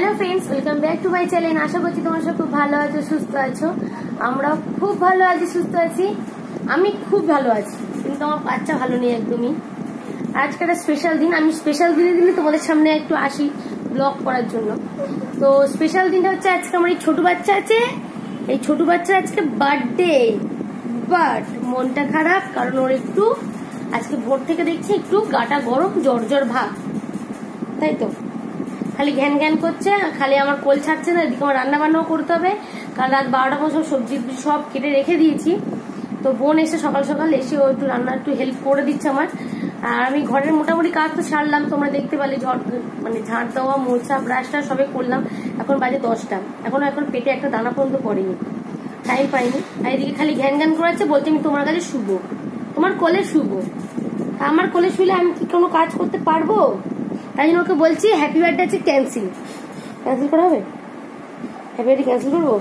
Hello friends, welcome back to my channel. আশা করছি তোমরা সব খুব ভালো আছো, সুস্থ আছো। আমরাও খুব ভালো আছি, সুস্থ আছি। আমি খুব ভালো আছি, কিন্তু আমার বাচ্চা ভালো নেই একদমই। আজকে একটা স্পেশাল দিন। আমি স্পেশাল দিনে তোমাদের সামনে একটু আসি ব্লগ করার জন্য। তো স্পেশাল দিনটা হচ্ছে আজকে আমার এই ছোট বাচ্চা আছে, এই ছোট বাচ্চার আজকে বার্থডে। বাট মনটা খারাপ, কারণ ওর একটু আজকে ভোর থেকে দেখছি একটু গাটা গরম, জ্বর জ্বর ভাব, তাই তো খালি ঘ্যান ঘ্যান করছে, খালি আমার কোল ছাড়ছে না। এদিকে আমার রান্না বান্নাও করতে হবে, কাল রাত 12টা পর্যন্ত সবজি সব কেটে রেখে দিয়েছি। তো বোন এসে সকাল সকাল এসে ও একটু রান্না একটু হেল্প করে দিচ্ছে আমার। আর আমি ঘরের মোটামুটি কাজ তো সারলাম, তোমরা দেখতে পারলে ঝাড় দেওয়া, মোছা, ব্রাশটা সবে করলাম। এখন বাজে 10টা, এখন পেটে একটা দানা পর্যন্ত পড়েনি, টাইম পাইনি। আর এদিকে খালি ঘ্যান ঘ্যান করাচ্ছে, বলছে আমি তোমার কাছে শুবো, তোমার কোলে শুবো। আমার কোলে শুলে আমি কি কোনো কাজ করতে পারবো? তাই জন্য ওকে বলছি হ্যাপি বার্থডে আছে ক্যান্সেল করা হবে। হ্যাপি বার্থডে ক্যান্সেল করবো?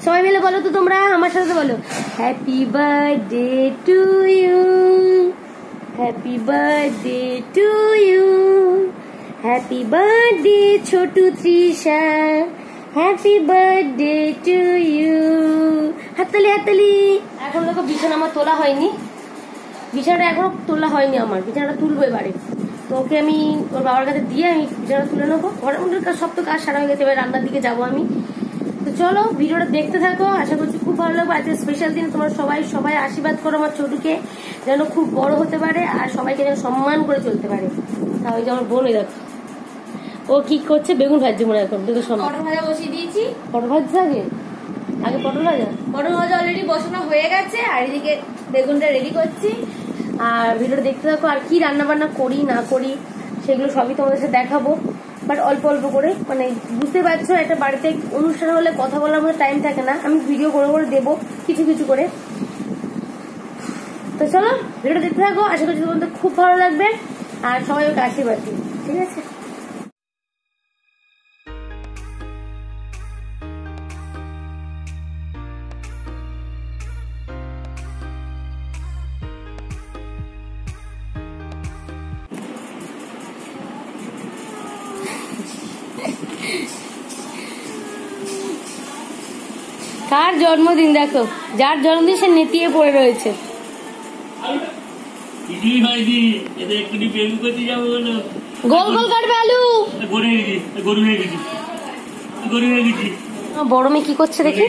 সবাই মিলে বলো তো, তোমরা আমার সাথে বলো, happy birthday to you, happy birthday to you, happy birthday ছোটু Trisha, happy birthday to you. হাততালি হাততালি। এখন দেখো বিছানা আমার তোলা হয়নি, বিছানাটা এখনো তোলা হয়নি আমার, বিছানাটা তুলবো এবারে। তো ওকে আমি ওর বাবার কাছে দিয়ে আমি বিছানাটা তুলে নেবো। ঘরের মধ্যে সব তো কাজ সারা হয়ে গেছে, এবার রান্নার দিকে যাবো আমি। তো চলো ভিডিওটা দেখতে থাকো, আশা করছি খুব ভালো লাগবে। আজকে স্পেশাল দিনে তোমরা সবাই আশীর্বাদ করো আমার ছোটুকে, যেন খুব বড় হতে পারে আর সবাইকে যেন সম্মান করে চলতে পারে। তাহলে যে আমার বোন দেখো ও কি করছে, বেগুন ভাজছে মনে এখন। দেখো পটল ভাজা বসিয়ে দিয়েছি। পটল ভাজছে আগে পটল ভাজা অলরেডি বসানো হয়ে গেছে, আর এদিকে বেগুনটা রেডি করছি। আর ভিডিওটা দেখতে থাকো। আর কি রান্না বান্না করি না করি সেগুলো সবই তোমাদের সাথে দেখাবো, বাট অল্প অল্প করে। মানে বুঝতে পারছো, একটা বাড়িতে অনুষ্ঠান হলে কথা বলার মধ্যে টাইম থাকে না, আমি ভিডিও করে করে দেবো কিছু কিছু করে। তো চলো ভিডিওটা দেখতে থাকো, আশা করছি তোমাদের খুব ভালো লাগবে। আর সবাই ওকে আশীর্বাদ দিই, ঠিক আছে? কার জন্মদিন দেখো, যার জন্মদিন সে নেতিয়ে পড়ে রয়েছে। গোল গোল কাটবে আলু। বড় মেয়ে কি করছে দেখি,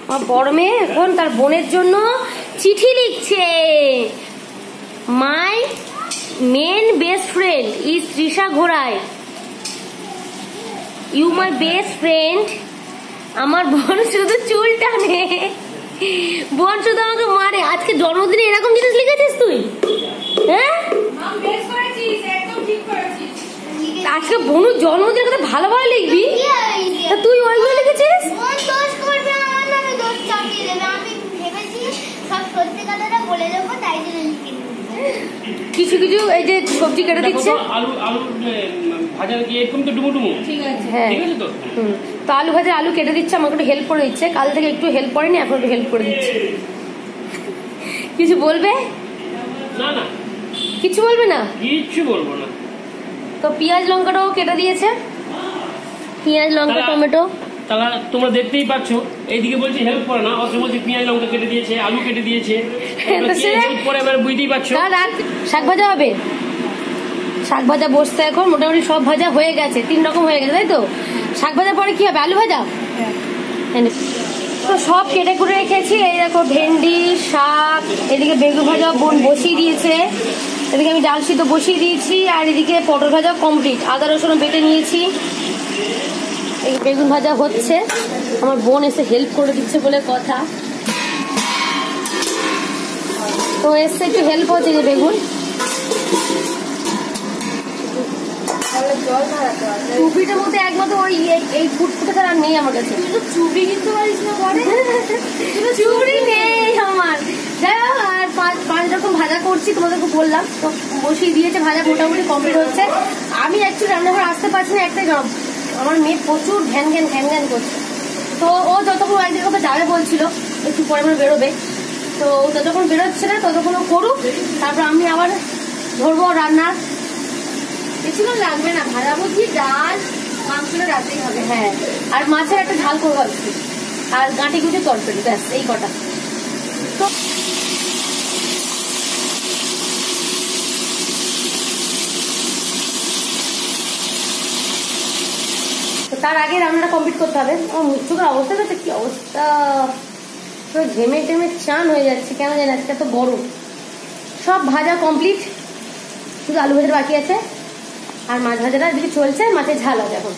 আমার বড় মেয়ে এখন তার বোনের জন্য চিঠি লিখছে। My main best friend is Trisha ঘোড়াই, ইউ মাই বেস্ট ফ্রেন্ড। আমার বোন শুধু চুল টানে, বোন শুধু আমাকে মারে। আজকে জন্মদিনে এরকম জিনিস লিখেছিস তুই? হ্যাঁ, আজকে বোনুর জন্মদিনের কথা ভালো ভালো লিখবি, তুই ওইগুলো লিখেছিস? কিছু কিছু এই যে সবজি কেটে দিচ্ছে, হ্যাঁ তো আলু ভাজা আলু কেটে দিচ্ছে, আমাকে একটু হেল্প করে দিচ্ছে। কাল থেকে একটু হেল্প করেনি, এখন একটু হেল্প করে দিচ্ছে। কিছু বলবে? না কিছু বলবে না, কিছু বলবো না। তো পেঁয়াজ লঙ্কাটাও কেটে দিয়েছে, পেঁয়াজ লঙ্কা টমেটো। তাহলে তোমরা দেখতেই পাচ্ছ, এইদিকে বলছি হেল্প করে না, অথচ বলছি পেঁয়াজ লঙ্কা কেটে দিয়েছে, আলু কেটে দিয়েছে, এবার বুঝতেই পারছো। শাক ভাজা হবে, শাক ভাজা বসতে এখন মোটামুটি সব ভাজা হয়ে গেছে, 3 রকম হয়ে গেছে, তাই তো? শাক ভাজার পরে কি হবে? আলু ভাজা। তো সব কেটে কুটে রেখেছি। এই দেখো ভেন্ডি, শাক, এদিকে বেগুন ভাজা বোন বসিয়ে দিয়েছে, এদিকে আমি ডাল সিদ্ধ বসিয়ে দিয়েছি, আর এদিকে পটল ভাজা কমপ্লিট, আদা রসুন বেটে নিয়েছি। এই বেগুন ভাজা হচ্ছে, আমার বোন এসে হেল্প করে দিচ্ছে বলে কথা। তো এসে একটু হেল্প হচ্ছে যে বেগুন। চুপিটার মধ্যে একমাত্র ওই এই ফুটফুটে আর নেই আমার কাছে। চুপি কিন্তু পারিস না, চুপড়ি নেই আমার। যাই হোক, আর 5 রকম ভাজা করছি, তোমাদেরকে বললাম। তো বসিয়ে দিয়েছে, ভাজা মোটামুটি কমপ্লিট হচ্ছে। আমি অ্যাকচুয়ালি রান্নাঘরে আসতে পারছি না, একটাই কারণ আমার মেয়ে প্রচুর ঘ্যান ঘ্যান করছে। তো ও যতক্ষণ এক জায়গাতে যাবে বলছিল, একটু পরে বেরোবে, তো যতক্ষণ বেরোচ্ছে না ততক্ষণ ও করুক, তারপর আমি আবার ধরবো রান্নার। বেশিক্ষণ লাগবে না, ভাজাভুজি ডাল মাংসটা রাতেই হবে। হ্যাঁ, আর মাছের একটা ঝাল করবো আজকে, আর গাঁটি গুঁটি তরকারি, ব্যাস এই কটা। তো তার আগে রান্নাটা কমপ্লিট করতে হবে। আমার মুখ চোখের অবস্থা তো কি অবস্থা, পুরো ঘেমে টেমে চান হয়ে যাচ্ছে, কেন জানি আজকে এত গরম। সব ভাজা কমপ্লিট, শুধু আলু ভাজা বাকি আছে, আর মাছ ভাজাটা এদিকে চলছে, মাছের ঝাল হবে এখন।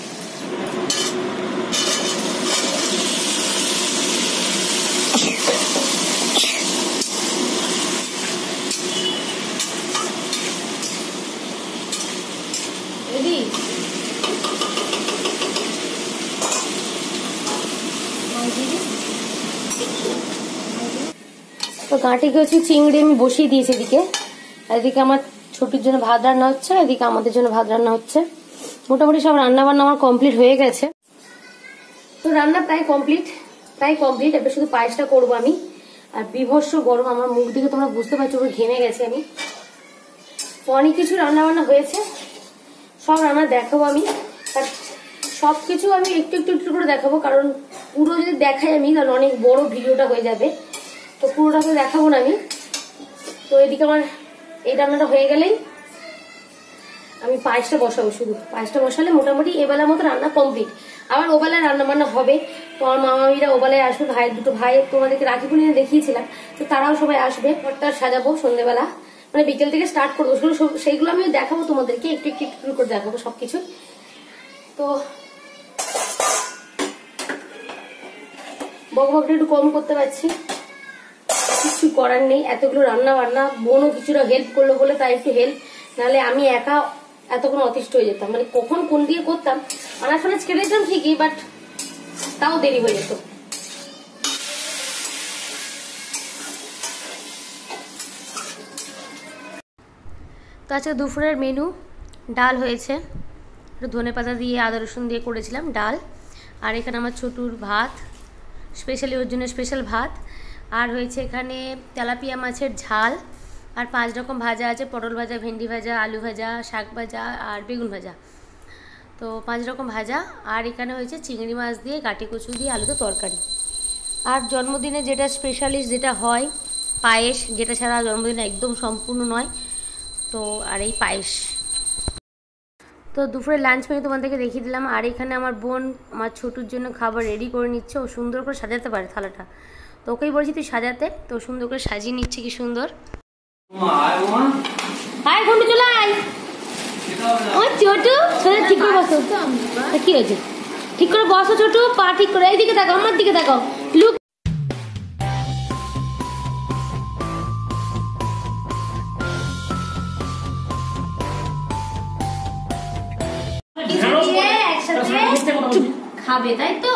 তো গাঁটি কিছু চিংড়ি আমি বসিয়ে দিয়েছি এদিকে, এদিকে আমার ছোটির জন্য ভাত রান্না হচ্ছে, এদিকে আমাদের জন্য ভাত রান্না হচ্ছে। মোটামুটি সব রান্না বান্না আমার কমপ্লিট হয়ে গেছে। তো রান্না প্রায় কমপ্লিট। এবার শুধু পায়েসটা করবো আমি। আর বিভৎস গরম, আমার মুখ দিকে তোমরা বুঝতে পারছো, পুরো ঘেমে গেছে আমি। অনেক কিছু রান্না বান্না হয়েছে, সব রান্না দেখাবো আমি। আর সবকিছু আমি একটু একটু একটু করে দেখাবো, কারণ পুরো যদি দেখাই আমি তাহলে অনেক বড় ভিডিওটা হয়ে যাবে, তো পুরোটা তো দেখাবো না আমি। তো এদিকে আমার এই রান্নাটা হয়ে গেলেই আমি পায়েসটা বসাবো। শুধু পায়েসটা বসালে মোটামুটি এবেলার মতো রান্না কমপ্লিট। আবার ওবেলায় রান্না বান্না হবে, তো আমার মামামিরা ওবেলায় আসবে, ভাইয়ের দুটো ভাই তোমাদেরকে রাখি পূর্ণিমা দেখিয়েছিলাম, তো তারাও সবাই আসবে। ঘরটা সাজাবো সন্ধ্যেবেলা, মানে বিকেল থেকে স্টার্ট করবো, সেইগুলো আমি দেখাবো তোমাদেরকে, একটু একটু একটু করে দেখাবো সবকিছু। তো বকবকটা একটু কম করতে পারছি, কিছু করার নেই, এতগুলো রান্না বান্না। বোনও কিছুটা হেল্প করলো বলে তাই একটু হেল্প, নাহলে আমি একা এতক্ষণ অতিষ্ঠ হয়ে যেতাম, মানে কখন কোন দিয়ে করতাম। আনাজ ফানাজ কেটে যেতাম ঠিকই, বাট তাও দেরি হয়ে যেত। তো আজকে দুপুরের মেনু ডাল হয়েছে, একটু ধনেপাতা দিয়ে আদা রসুন দিয়ে করেছিলাম ডাল। আর এখানে আমার ছোটুর ভাত, স্পেশালি ওর জন্য স্পেশাল ভাত। আর হয়েছে এখানে তেলাপিয়া মাছের ঝাল, আর 5 রকম ভাজা আছে, পটল ভাজা, ভেন্ডি ভাজা, আলু ভাজা, শাক ভাজা আর বেগুন ভাজা। তো 5 রকম ভাজা। আর এখানে হয়েছে চিংড়ি মাছ দিয়ে গাঁটি কচু দিয়ে আলুতে তরকারি। আর জন্মদিনে যেটা স্পেশালিস্ট যেটা হয় পায়েস, যেটা ছাড়া জন্মদিন একদম সম্পূর্ণ নয়, তো আর এই পায়েস। তো দুপুরে লাঞ্চ মেনু তোমাদেরকে দেখিয়ে দিলাম। আর এখানে আমার বোন আমার ছোটুর জন্য খাবার রেডি করে নিচ্ছে, ও সুন্দর করে সাজাতে পারে থালাটা, তো ওকেই বলছি তুই সাজাতে, তো সুন্দর করে সাজিয়ে নিচ্ছে, কি সুন্দর। আয় ঘন্টু চলে আয়, ও ছোটু ঠিক করে বসো। কি হয়েছে, ঠিক করে বসো ছোটু, পা ঠিক করে, এইদিকে দেখো, আমার দিকে দেখো, লুক। খাবে তাই তো,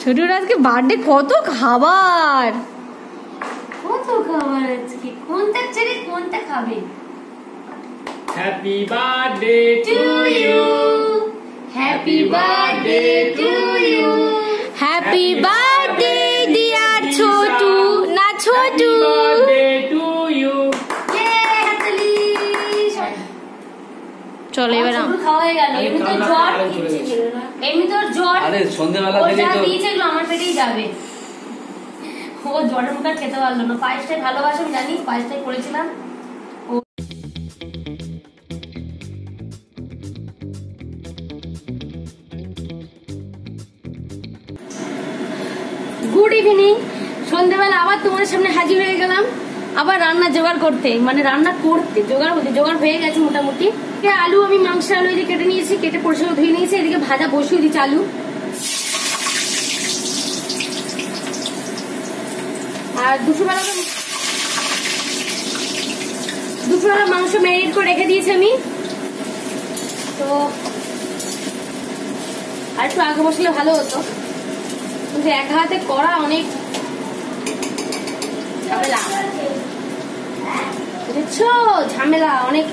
ছোটুর আজকে বার্থডে, কত খাবার, আজকে কোনটা ছেড়ে কোনটা খাবে। Happy birthday to you, happy birthday to you, happy birthday dear ছোটু, না ছোটু, বার্থডে টু ইউ। চলো এবার খাওয়া হয়ে গেল। এমনি তো জ্বর, আরে সন্ধ্যাবেলা থেকে তো দিয়েছে, এগুলো আমার পেটেই যাবে। ও জ্বরের মুখে খেতে পারলো না। পায়েসটাই ভালোবাসে আমি জানি, পায়েসটাই করেছিলাম। গুড ইভিনিং, সন্ধ্যাবেলা আবার তোমাদের সামনে হাজির হয়ে গেলাম, আবার রান্না জোগাড় করতে, মানে রান্না করতে জোগাড় হয়ে গেছে মোটামুটি। আলু আমি মাংসের আলু এদিকে কেটে নিয়েছি, কেটে পরিষ্কার ধুয়ে নিয়েছি, এদিকে ভাজা বসিয়ে দিচ্ছি আলু। আর দুপুরবেলা মাংস ম্যারিনেট করে রেখে দিয়েছি আমি। তো আর একটু আগে বসলে ভালো হতো, কিন্তু একা হাতে করা অনেক ঝামেলা, বুঝছো, ঝামেলা অনেক।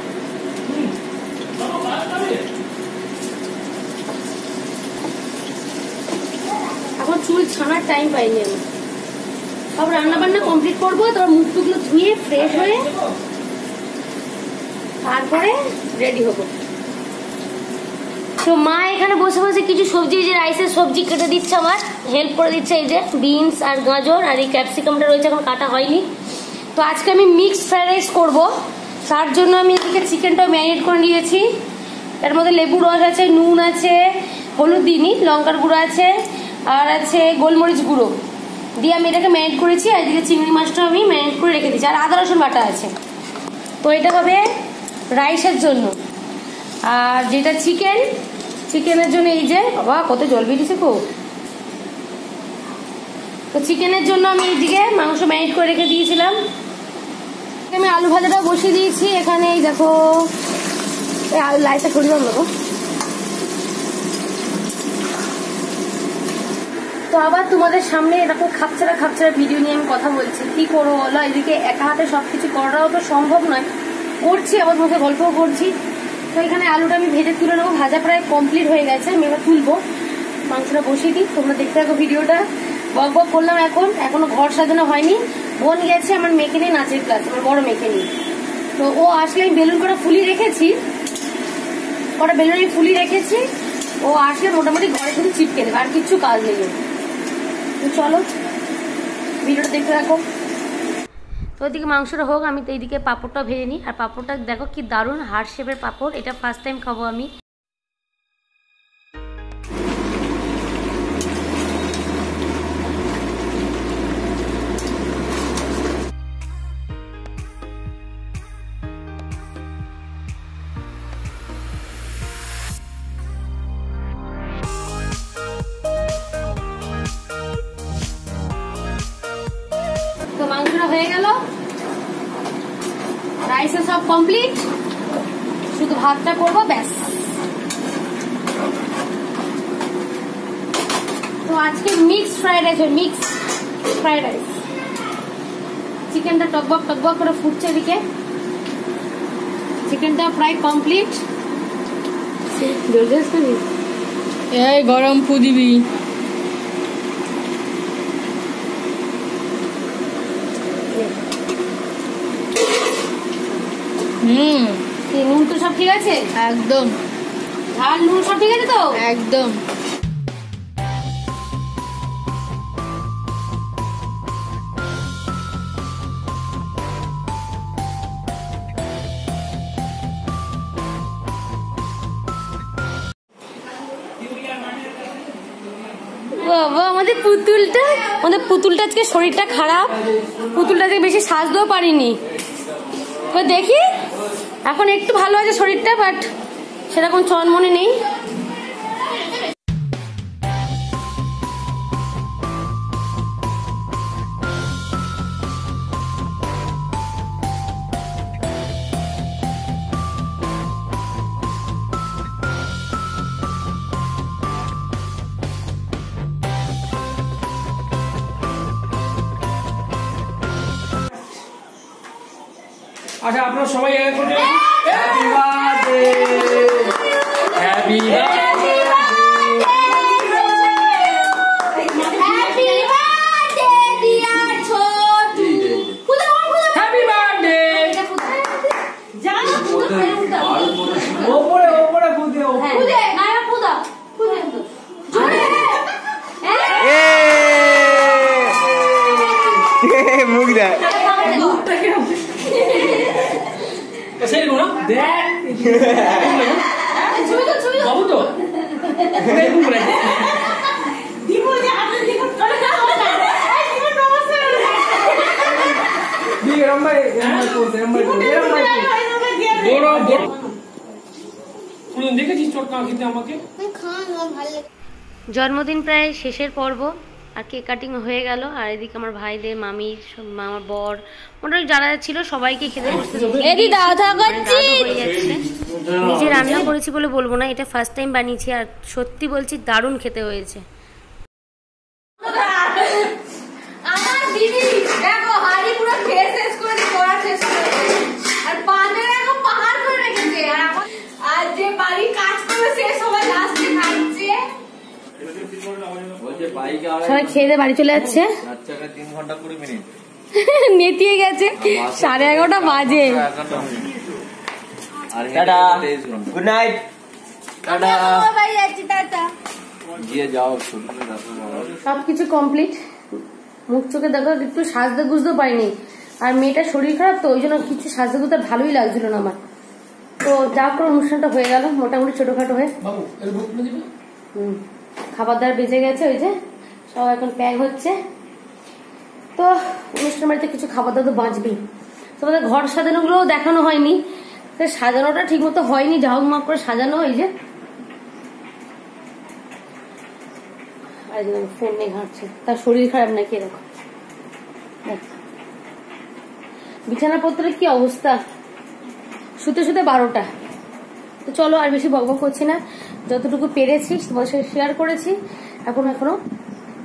এখন চুল ছানার টাইম পাইনি আমি। সব রান্না বান্না কমপ্লিট করবো, তারপর মুখ টুকগুলো ধুয়ে ফ্রেশ হয়ে তারপরে রেডি হবো। তো মা এখানে বসে বসে কিছু সবজি, যে রাইসের সবজি কেটে দিচ্ছে, আমার হেল্প করে দিচ্ছে। এই যে বিনস আর গাজর আর এই ক্যাপসিকামটা রয়েছে, এখন কাটা হয়নি। তো আজকে আমি মিক্সড ফ্রাইড রাইস করবো, তার জন্য আমি এদিকে চিকেনটা ম্যারিনেট করে নিয়েছি। এর মধ্যে লেবু রস আছে, নুন আছে, হলুদ দিইনি, লঙ্কার গুঁড়ো আছে, আর আছে গোলমরিচ গুঁড়ো দিয়ে আমি এটাকে ম্যারিনেট করেছি। আর এদিকে চিংড়ি মাছটা আমি ম্যারিনেট করে রেখে দিচ্ছি, আর আদা রসুন বাটা আছে। তো এটা হবে রাইসের জন্য। আর যেটা চিকেনের জন্য এই যে বাবা কত জল বেরিয়েছে গো। তো চিকেনের জন্য আমি এইদিকে মাংস ম্যারিনেট করে রেখে দিয়েছিলাম। আমি আলু ভাজাটা বসিয়ে দিয়েছি এখানে। এই দেখো লাইটটা সরিয়ে দেবো। তো আবার তোমাদের সামনে এরকম খাপছাড়া ভিডিও নিয়ে আমি কথা বলছি, কি করবো বলো। এদিকে একা হাতে সবকিছু করাও তো সম্ভব নয়, করছি আবার মুখে গল্পও করছি। তো এখানে আলুটা আমি ভেজে তুলে নেবো, ভাজা প্রায় কমপ্লিট হয়ে গেছে, আমি এবার তুলবো। মাংসটা বসিয়ে দিই, তোমরা দেখতে থাকো ভিডিওটা। বক বক করলাম, এখনো ঘর সাজানো হয়নি। বোন গেছে আমার মেয়েকে নিয়ে নাচের ক্লাস, আমার বড় মেয়েকে নিয়ে। তো ও আসলে আমি বেলুন কটা ফুলিয়ে রেখেছি, ও আসলে মোটামুটি ঘরে শুধু চিপকে দেবে, আর কিচ্ছু কাজ নেই। তো চলো ভিডিওটা দেখতে থাকো। তো ওইদিকে মাংসটা হোক, আমি তো এইদিকে পাঁপড়টা ভেজে নিই। আর পাঁপড়টা দেখো কি দারুণ হার্ট শেপের পাঁপড়, এটা ফার্স্ট টাইম খাবো আমি। তো মাংসটা হয়ে গেল, রাইসে সব কমপ্লিট, শুধু ভাতটা করবো ব্যাস। তো আজকে মিক্সড ফ্রাইড রাইস, চিকেনটা টকবক করে ফুটছে এদিকে, চিকেনটা প্রায় কমপ্লিট। এই গরম ফু দিবি। নুন তো সব ঠিক আছে? একদম। ঝাল নুন সব ঠিক আছে তো? একদম। বাবা আমাদের পুতুলটা আজকে শরীরটা খারাপ, পুতুলটাকে বেশি সাজতেও পারিনি। দেখি এখন একটু ভালো আছে শরীরটা, বাট সেরকম চনমনে নেই। আচ্ছা আপনারা সবাই এক করে happy birthday, happy birthday, happy birthday dear Chhotu. Happy birthday. জানো ওপরে ফুদে, খুদে নায়া খুদা খুদে জোরে মুখ দেয় সেই না দেখ বাবু তো দিবো যে আপনি দিবো করে না এই দিবো নমস্কার দিয়ে রম্বাই বড় দেখেছিস চটকা খেতে আমাকে। জন্মদিন প্রায় শেষের পর্ব, আর কেক কাটিং হয়ে গেল। আর এদিকে আমার ভাইদের, মামির, আমার বর, মোটামুটি যারা ছিল সবাইকে খেতে বসতে নিজে রান্না করেছি বলে বলবো না, এটা ফার্স্ট টাইম বানিয়েছি। আর সত্যি বলছি দারুণ খেতে হয়েছে। আমার দিদি দেখো হাড়ি পুরো শেষ করে করা শেষ করে আর পানে দেখো পাহাড় করে রেখেছে। আর যে বাড়ি কাজ করে সে সবাই লাস্টে খাচ্ছে। সবাই খেয়ে বাড়ি চলে যাচ্ছে। বাচ্চাকে 3 ঘন্টা 20 মিনিট নেতিয়ে গেছে 11:30 বাজে। আর টাটা, 23 ঘন্টা। Good night, tata. বাড়ি যাচ্ছি, টাটা। গিয়ে যাও শুনতে দেখো বাবা। সবকিছু কমপ্লিট। মুখ চোখে দেখো একটু সাজতে গুজতে পারিনি, আর মেয়েটার শরীর খারাপ তো ওই জন্য কিছু সাজতে গুজতে ভালোই লাগছিল না আমার। তো যা করে অনুষ্ঠানটা হয়ে গেল মোটামুটি ছোটখাটো হয়ে। খাবার দাবার বেজে গেছে, ওই যে সব এখন প্যাক হচ্ছে। তো অনুষ্ঠান বাড়িতে কিছু খাবার দাবার তো বাঁচবেই। তোমাদের ঘর সাজানো গুলোও দেখানো হয়নি, সাজানোটা ঠিক মতো হয়নি, ঝাউক মাপ করে সাজানো। এই যে ফোন নিয়ে ঘাঁটছে, তার শরীর খারাপ নাকি এরকম। বিছানাপত্রের কি অবস্থা, শুতে শুতে 12টা। তো চলো আর বেশি বকবক করছি না, যতটুকু পেরেছি তোমাদের সাথে শেয়ার করেছি।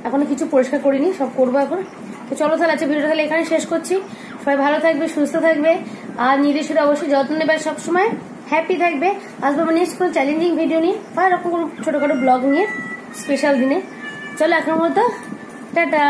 এখনো কিছু পরিষ্কার করিনি, সব করবো এখন। তো চলো তাহলে আজকে ভিডিওটা তাহলে এখানে শেষ করছি। সবাই ভালো থাকবে, সুস্থ থাকবে, আর নিজের সাথে অবশ্যই যত্ন নেবে, সবসময় হ্যাপি থাকবে। আসবো নেক্সট কোনো চ্যালেঞ্জিং ভিডিও নিয়ে বা এরকম কোনো ছোটখাটো ব্লগ নিয়ে স্পেশাল দিনে। চলো এখন মতো টাটা।